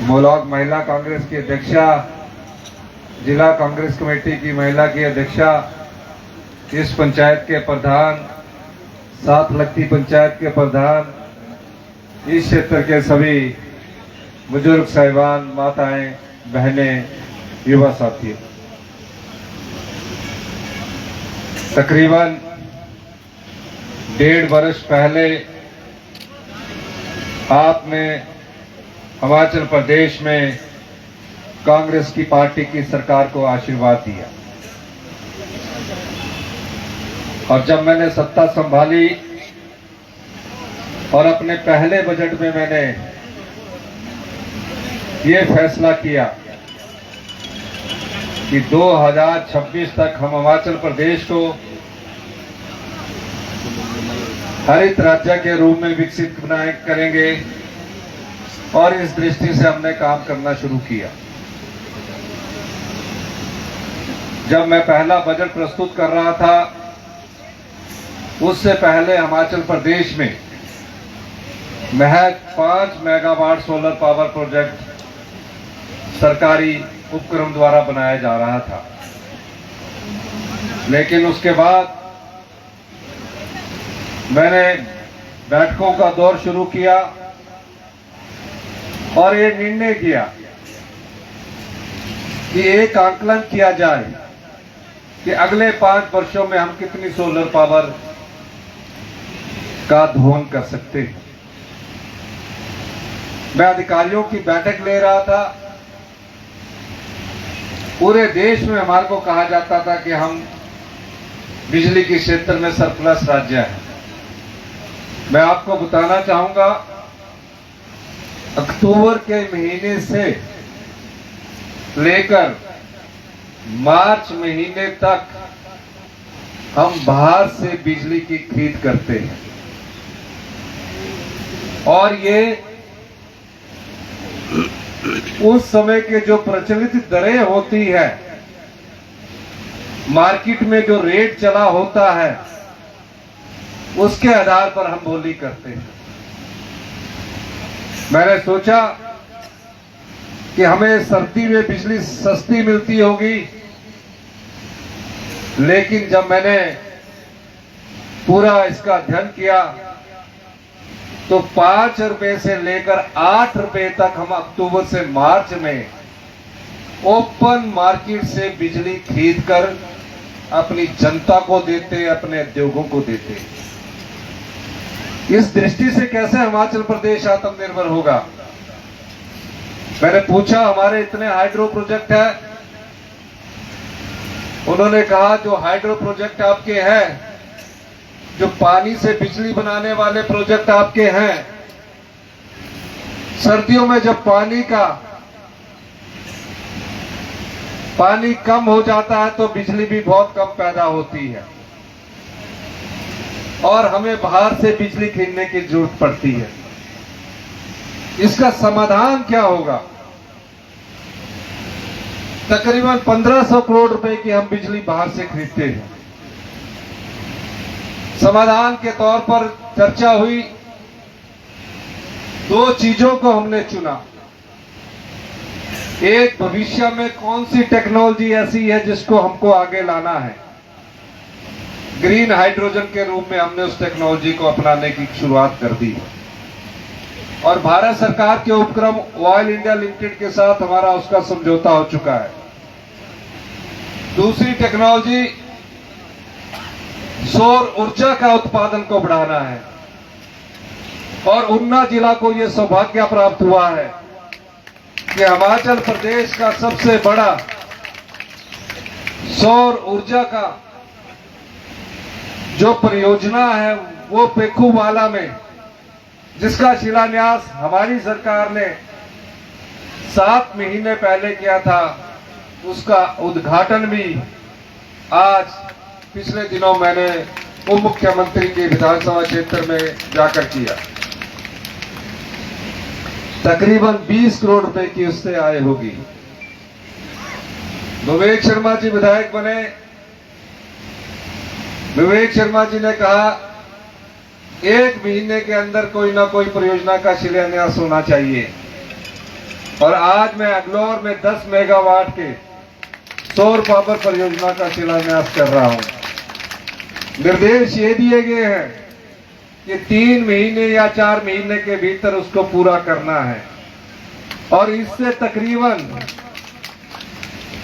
मोलौग महिला कांग्रेस की अध्यक्षा, जिला कांग्रेस कमेटी की महिला की अध्यक्षा, इस पंचायत के प्रधान, 7 लखती पंचायत के प्रधान, इस क्षेत्र के सभी बुजुर्ग साहिबान, माताएं, बहनें, युवा साथियों, तकरीबन 1.5 वर्ष पहले आपने हिमाचल प्रदेश में कांग्रेस की पार्टी की सरकार को आशीर्वाद दिया और जब मैंने सत्ता संभाली और अपने पहले बजट में मैंने ये फैसला किया कि 2026 तक हम हिमाचल प्रदेश को हरित राज्य के रूप में विकसित करेंगे और इस दृष्टि से हमने काम करना शुरू किया। जब मैं पहला बजट प्रस्तुत कर रहा था, उससे पहले हिमाचल प्रदेश में महज 5 मेगावाट सोलर पावर प्रोजेक्ट सरकारी उपक्रम द्वारा बनाया जा रहा था। लेकिन उसके बाद मैंने बैठकों का दौर शुरू किया और ये निर्णय किया कि एक आकलन किया जाए कि अगले 5 वर्षों में हम कितनी सोलर पावर का दोहन कर सकते हैं। मैं अधिकारियों की बैठक ले रहा था। पूरे देश में हमारे को कहा जाता था कि हम बिजली के क्षेत्र में सरप्लस राज्य है। मैं आपको बताना चाहूंगा, अक्टूबर के महीने से लेकर मार्च महीने तक हम बाहर से बिजली की खरीद करते हैं और ये उस समय के जो प्रचलित दरें होती है, मार्केट में जो रेट चला होता है, उसके आधार पर हम बोली करते हैं। मैंने सोचा कि हमें सर्दी में बिजली सस्ती मिलती होगी, लेकिन जब मैंने पूरा इसका अध्ययन किया तो 5 रुपए से लेकर 8 रुपए तक हम अक्टूबर से मार्च में ओपन मार्केट से बिजली खरीदकर अपनी जनता को देते, अपने उद्योगों को देते। इस दृष्टि से कैसे हिमाचल प्रदेश आत्मनिर्भर होगा? मैंने पूछा, हमारे इतने हाइड्रो प्रोजेक्ट है। उन्होंने कहा जो हाइड्रो प्रोजेक्ट आपके हैं, जो पानी से बिजली बनाने वाले प्रोजेक्ट आपके हैं, सर्दियों में जब पानी कम हो जाता है तो बिजली भी बहुत कम पैदा होती है और हमें बाहर से बिजली खरीदने की जरूरत पड़ती है। इसका समाधान क्या होगा? तकरीबन 1500 करोड़ रुपए की हम बिजली बाहर से खरीदते हैं। समाधान के तौर पर चर्चा हुई, 2 चीजों को हमने चुना। एक, भविष्य में कौन सी टेक्नोलॉजी ऐसी है जिसको हमको आगे लाना है। ग्रीन हाइड्रोजन के रूप में हमने उस टेक्नोलॉजी को अपनाने की शुरुआत कर दी और भारत सरकार के उपक्रम ऑयल इंडिया लिमिटेड के साथ हमारा उसका समझौता हो चुका है। दूसरी टेक्नोलॉजी, सौर ऊर्जा का उत्पादन को बढ़ाना है और ऊना जिला को यह सौभाग्य प्राप्त हुआ है कि हिमाचल प्रदेश का सबसे बड़ा सौर ऊर्जा का जो परियोजना है वो पेखूवाला में, जिसका शिलान्यास हमारी सरकार ने 7 महीने पहले किया था, उसका उद्घाटन भी आज पिछले दिनों मैंने उप मुख्यमंत्री के विधानसभा क्षेत्र में जाकर किया। तकरीबन 20 करोड़ रुपए की उससे आय होगी। विवेक शर्मा जी विधायक बने। विवेक शर्मा जी ने कहा 1 महीने के अंदर कोई ना कोई परियोजना का शिलान्यास होना चाहिए। और आज मैं अगलोर में 10 मेगावाट के सौर पावर परियोजना का शिलान्यास कर रहा हूं। निर्देश ये दिए गए हैं कि 3 महीने या 4 महीने के भीतर उसको पूरा करना है और इससे तकरीबन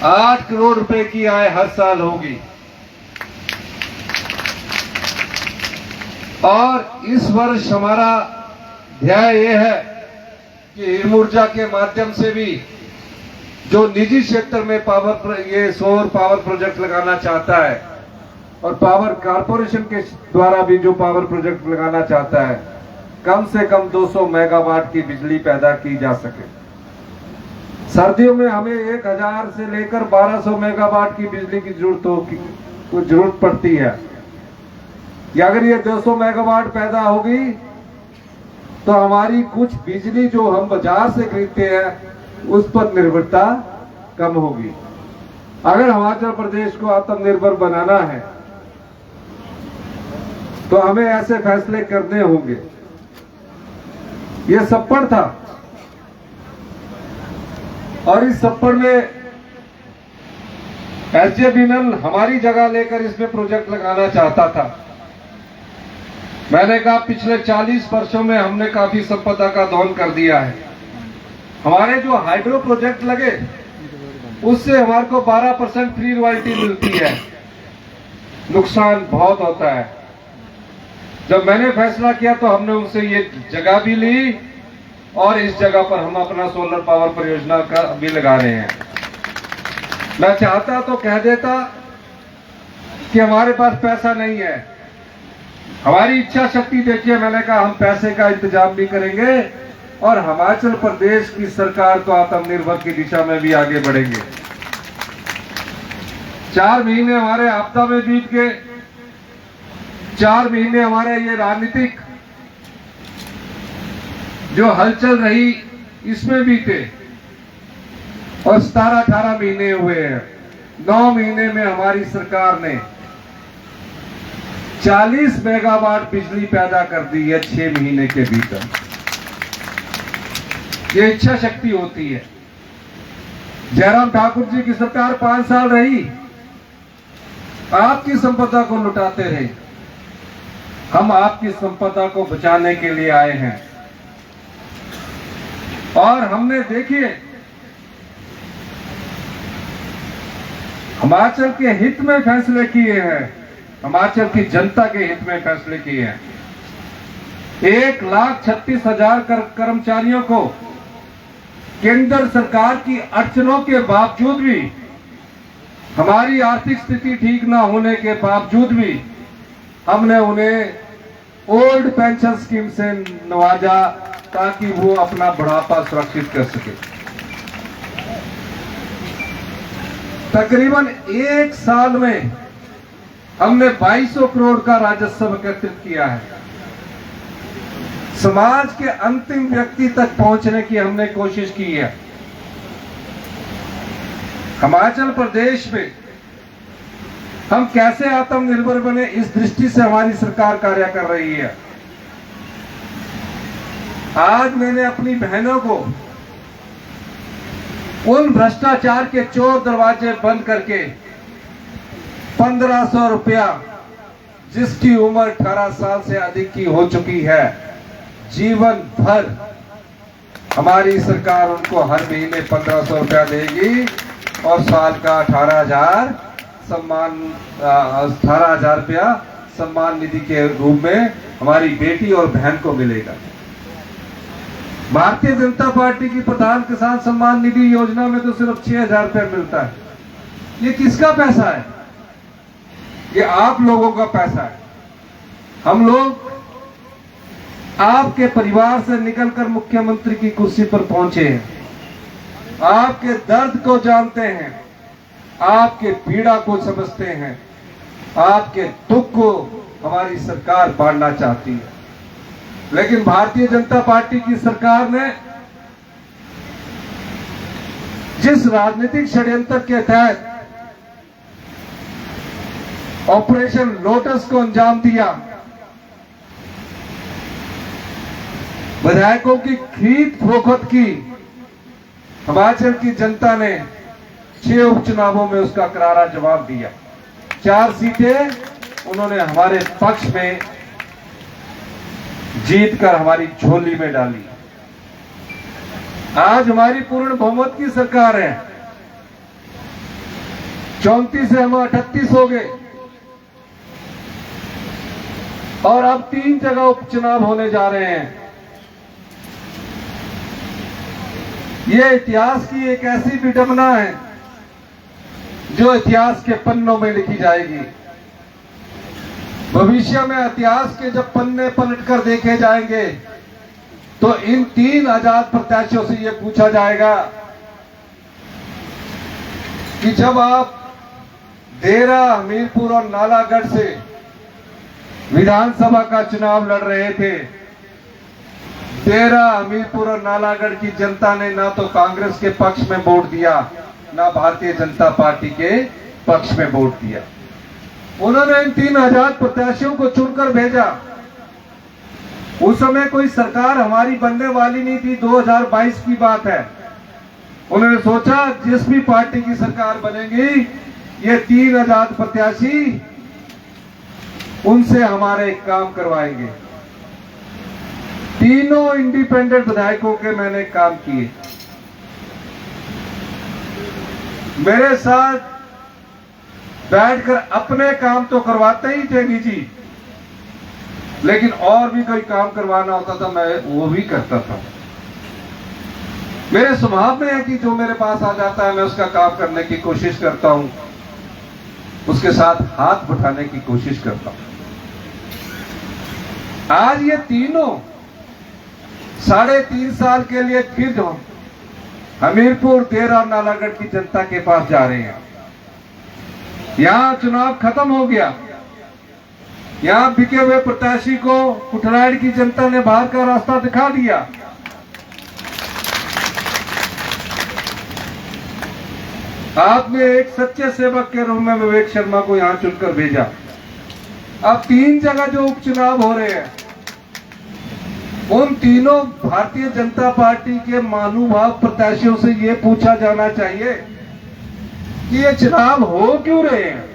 8 करोड़ रुपए की आय हर साल होगी। और इस वर्ष हमारा ध्येय यह है कि हिम ऊर्जा के माध्यम से भी जो निजी क्षेत्र में ये सौर पावर प्रोजेक्ट लगाना चाहता है और पावर कारपोरेशन के द्वारा भी जो पावर प्रोजेक्ट लगाना चाहता है, कम से कम 200 मेगावाट की बिजली पैदा की जा सके। सर्दियों में हमें 1000 से लेकर 1200 मेगावाट की बिजली की जरूरत पड़ती है। कि अगर ये 200 मेगावाट पैदा होगी तो हमारी कुछ बिजली जो हम बाजार से खरीदते हैं उस पर निर्भरता कम होगी। अगर हिमाचल प्रदेश को आत्मनिर्भर बनाना है तो हमें ऐसे फैसले करने होंगे। ये सप्पड़ था और इस सप्पड़ में SJVN हमारी जगह लेकर इसमें प्रोजेक्ट लगाना चाहता था। मैंने कहा पिछले 40 वर्षों में हमने काफी संपदा का दोहन कर दिया है। हमारे जो हाइड्रो प्रोजेक्ट लगे उससे हमारे को 12% फ्री रॉयल्टी मिलती है। नुकसान बहुत होता है। जब मैंने फैसला किया तो हमने उनसे ये जगह भी ली और इस जगह पर हम अपना सोलर पावर परियोजना का भी लगा रहे हैं। मैं चाहता तो कह देता कि हमारे पास पैसा नहीं है। हमारी इच्छा शक्ति देखिए, मैंने कहा हम पैसे का इंतजाम भी करेंगे और हिमाचल प्रदेश की सरकार को आत्मनिर्भर की दिशा में भी आगे बढ़ेंगे। 4 महीने हमारे आपदा में बीत गए, 4 महीने हमारे ये राजनीतिक जो हलचल रही इसमें बीते और 17-18 महीने हुए हैं। 9 महीने में हमारी सरकार ने 40 मेगावाट बिजली पैदा कर दी है 6 महीने के भीतर। ये इच्छा शक्ति होती है। जयराम ठाकुर जी की सरकार 5 साल रही, आपकी संपदा को लुटाते रहे। हम आपकी संपदा को बचाने के लिए आए हैं और हमने देखिए हिमाचल के हित में फैसले किए हैं, हिमाचल की जनता के हित में फैसले किए हैं। 1,36,000 कर्मचारियों को केंद्र सरकार की अड़चनों के बावजूद भी, हमारी आर्थिक स्थिति ठीक ना होने के बावजूद भी हमने उन्हें ओल्ड पेंशन स्कीम से नवाजा ताकि वो अपना बुढ़ापा सुरक्षित कर सके। तकरीबन 1 साल में हमने 2200 करोड़ का राजस्व एकत्रित किया है। समाज के अंतिम व्यक्ति तक पहुंचने की हमने कोशिश की है। हिमाचल प्रदेश में हम कैसे आत्मनिर्भर बने, इस दृष्टि से हमारी सरकार कार्य कर रही है। आज मैंने अपनी बहनों को उन भ्रष्टाचार के चोर दरवाजे बंद करके 1500 रुपया, जिसकी उम्र 18 साल से अधिक की हो चुकी है, जीवन भर हमारी सरकार उनको हर महीने 1500 रुपया देगी और साल का 18,000 रुपया सम्मान निधि के रूप में हमारी बेटी और बहन को मिलेगा। भारतीय जनता पार्टी की प्रधान किसान सम्मान निधि योजना में तो सिर्फ 6,000 रुपया मिलता है। ये किसका पैसा है? ये आप लोगों का पैसा है। हम लोग आपके परिवार से निकलकर मुख्यमंत्री की कुर्सी पर पहुंचे हैं, आपके दर्द को जानते हैं, आपके पीड़ा को समझते हैं, आपके दुख को हमारी सरकार बांटना चाहती है। लेकिन भारतीय जनता पार्टी की सरकार ने जिस राजनीतिक षड्यंत्र के तहत ऑपरेशन लोटस को अंजाम दिया, विधायकों की खरीद फरोख्त की, हिमाचल की जनता ने 6 उपचुनावों में उसका करारा जवाब दिया। 4 सीटें उन्होंने हमारे पक्ष में जीतकर हमारी झोली में डाली। आज हमारी पूर्ण बहुमत की सरकार है। 34 से हम 38 हो गए और अब 3 जगह उपचुनाव होने जा रहे हैं। ये इतिहास की एक ऐसी विडंबना है जो इतिहास के पन्नों में लिखी जाएगी। भविष्य में इतिहास के जब पन्ने पलटकर देखे जाएंगे तो इन 3 आजाद प्रत्याशियों से यह पूछा जाएगा कि जब आप देरा, हमीरपुर और नालागढ़ से विधानसभा का चुनाव लड़ रहे थे, देरा, हमीरपुर और नालागढ़ की जनता ने ना तो कांग्रेस के पक्ष में वोट दिया, ना भारतीय जनता पार्टी के पक्ष में वोट दिया। उन्होंने इन 3 आजाद प्रत्याशियों को चुनकर भेजा। उस समय कोई सरकार हमारी बनने वाली नहीं थी, 2022 की बात है। उन्होंने सोचा जिस भी पार्टी की सरकार बनेगी, ये 3 आजाद प्रत्याशी उनसे हमारे काम करवाएंगे। तीनों इंडिपेंडेंट विधायकों के मैंने काम किए। मेरे साथ बैठकर अपने काम तो करवाते ही थे निजी, लेकिन और भी कोई काम करवाना होता था मैं वो भी करता था। मेरे स्वभाव में है कि जो मेरे पास आ जाता है मैं उसका काम करने की कोशिश करता हूं, उसके साथ हाथ बटाने की कोशिश करता हूं। आज ये तीनों 3.5 साल के लिए फिर जो हमीरपुर, देरा और नालागढ़ की जनता के पास जा रहे हैं। यहां चुनाव खत्म हो गया। यहां बिके हुए प्रत्याशी को कुठराड़ की जनता ने बाहर का रास्ता दिखा दिया। आपने एक सच्चे सेवक के रूप में विवेक शर्मा को यहां चुनकर भेजा। अब 3 जगह जो उपचुनाव हो रहे हैं, उन तीनों भारतीय जनता पार्टी के महानुभाव प्रत्याशियों से यह पूछा जाना चाहिए कि ये चुनाव हो क्यों रहे हैं।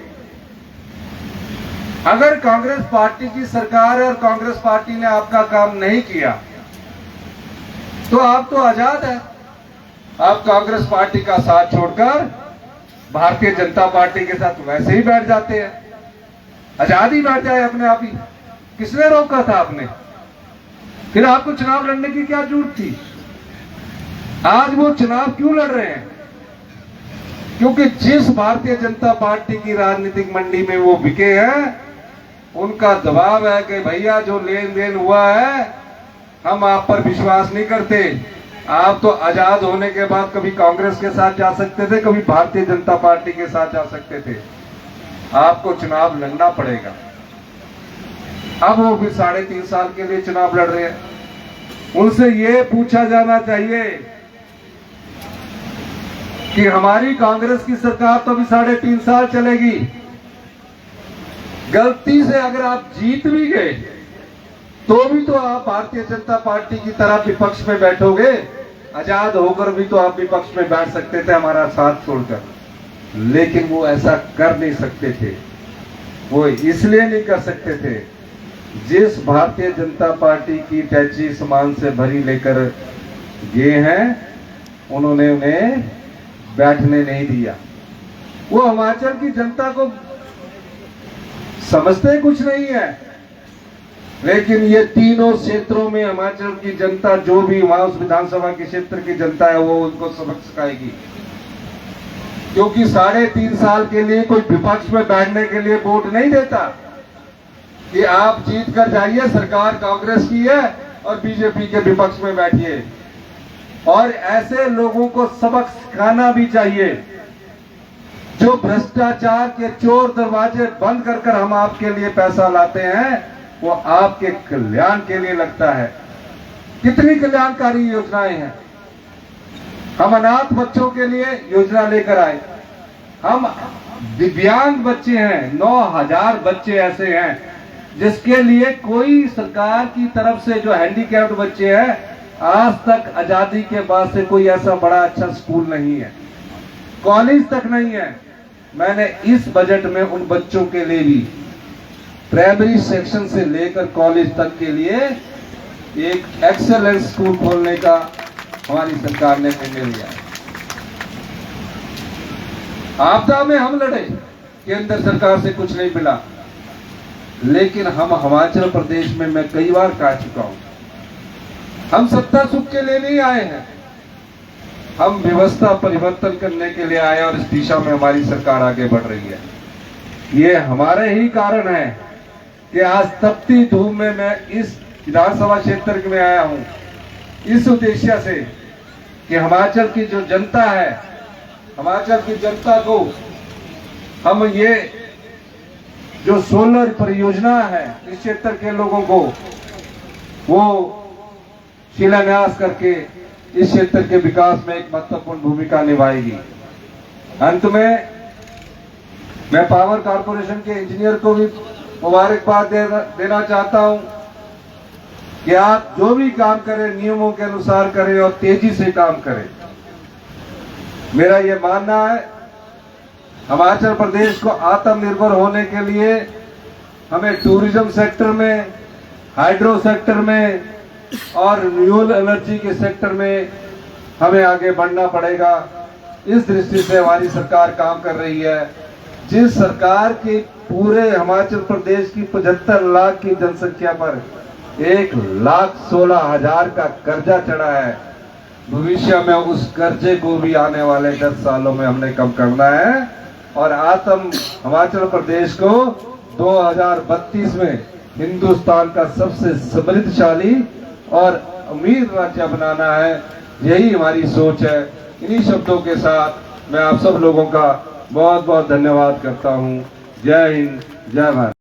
अगर कांग्रेस पार्टी की सरकार है और कांग्रेस पार्टी ने आपका काम नहीं किया तो आप तो आजाद है। आप कांग्रेस पार्टी का साथ छोड़कर भारतीय जनता पार्टी के साथ वैसे ही बैठ जाते हैं। आजादी बैठ जाए अपने आप ही। किसने रोका था आपने? फिर आपको चुनाव लड़ने की क्या जरूरत थी? आज वो चुनाव क्यों लड़ रहे हैं? क्योंकि जिस भारतीय जनता पार्टी की राजनीतिक मंडी में वो बिके हैं, उनका दबाव है कि भैया जो लेन देन हुआ है हम आप पर विश्वास नहीं करते। आप तो आजाद होने के बाद कभी कांग्रेस के साथ जा सकते थे, कभी भारतीय जनता पार्टी के साथ जा सकते थे। आपको चुनाव लड़ना पड़ेगा। अब वो भी 3.5 साल के लिए चुनाव लड़ रहे हैं। उनसे ये पूछा जाना चाहिए कि हमारी कांग्रेस की सरकार तो अभी 3.5 साल चलेगी। गलती से अगर आप जीत भी गए तो भी तो आप भारतीय जनता पार्टी की तरह विपक्ष में बैठोगे। आजाद होकर भी तो आप विपक्ष में बैठ सकते थे हमारा साथ छोड़कर, लेकिन वो ऐसा कर नहीं सकते थे। वो इसलिए नहीं कर सकते थे, जिस भारतीय जनता पार्टी की टैची सामान से भरी लेकर गए हैं उन्होंने उन्हें बैठने नहीं दिया। वो हिमाचल की जनता को समझते कुछ नहीं है, लेकिन ये तीनों क्षेत्रों में हिमाचल की जनता, जो भी वहां उस विधानसभा के क्षेत्र की जनता है, वो उनको सबक सिखाएगी। क्योंकि 3.5 साल के लिए कोई विपक्ष में बैठने के लिए वोट नहीं देता कि आप जीत कर जाइए, सरकार कांग्रेस की है और बीजेपी के विपक्ष में बैठिए। और ऐसे लोगों को सबक सिखाना भी चाहिए। जो भ्रष्टाचार के चोर दरवाजे बंद कर कर हम आपके लिए पैसा लाते हैं, वो आपके कल्याण के लिए लगता है। कितनी कल्याणकारी योजनाएं हैं। हम अनाथ बच्चों के लिए योजना लेकर आए। हम दिव्यांग बच्चे हैं, 9000 बच्चे ऐसे हैं जिसके लिए कोई सरकार की तरफ से, जो हैंडीकैप्ड बच्चे हैं आज तक आजादी के बाद से कोई ऐसा बड़ा अच्छा स्कूल नहीं है, कॉलेज तक नहीं है। मैंने इस बजट में उन बच्चों के लिए भी प्राइमरी सेक्शन से लेकर कॉलेज तक के लिए एक एक्सेलेंस स्कूल खोलने का हमारी सरकार ने निर्णय लिया है। आपदा में हम लड़े, केंद्र सरकार से कुछ नहीं मिला, लेकिन हम हिमाचल प्रदेश में मैं कई बार कह चुका हूं, हम सत्ता सुख के लिए नहीं आए हैं, हम व्यवस्था परिवर्तन करने के लिए आए और इस दिशा में हमारी सरकार आगे बढ़ रही है। ये हमारे ही कारण है कि आज तपती धूप में मैं इस विधानसभा क्षेत्र में आया हूं, इस उद्देश्य से कि हिमाचल की जो जनता है, हिमाचल की जनता को हम ये जो सोलर परियोजना है इस क्षेत्र के लोगों को वो शिलान्यास करके इस क्षेत्र के विकास में एक महत्वपूर्ण भूमिका निभाएगी। अंत में मैं पावर कॉर्पोरेशन के इंजीनियर को भी मुबारकबाद देना चाहता हूं कि आप जो भी काम करें नियमों के अनुसार करें और तेजी से काम करें। मेरा ये मानना है हिमाचल प्रदेश को आत्मनिर्भर होने के लिए हमें टूरिज्म सेक्टर में, हाइड्रो सेक्टर में और रिन्यूएबल एनर्जी के सेक्टर में हमें आगे बढ़ना पड़ेगा। इस दृष्टि से हमारी सरकार काम कर रही है। जिस सरकार की पूरे हिमाचल प्रदेश की 75 लाख की जनसंख्या पर 1,16,000 का कर्जा चढ़ा है, भविष्य में उस कर्जे को भी आने वाले 10 सालों में हमने कम करना है और हिमाचल प्रदेश को 2032 में हिंदुस्तान का सबसे समृद्धशाली और अमीर राज्य बनाना है। यही हमारी सोच है। इन्हीं शब्दों के साथ मैं आप सब लोगों का बहुत बहुत धन्यवाद करता हूं। जय हिंद, जय भारत।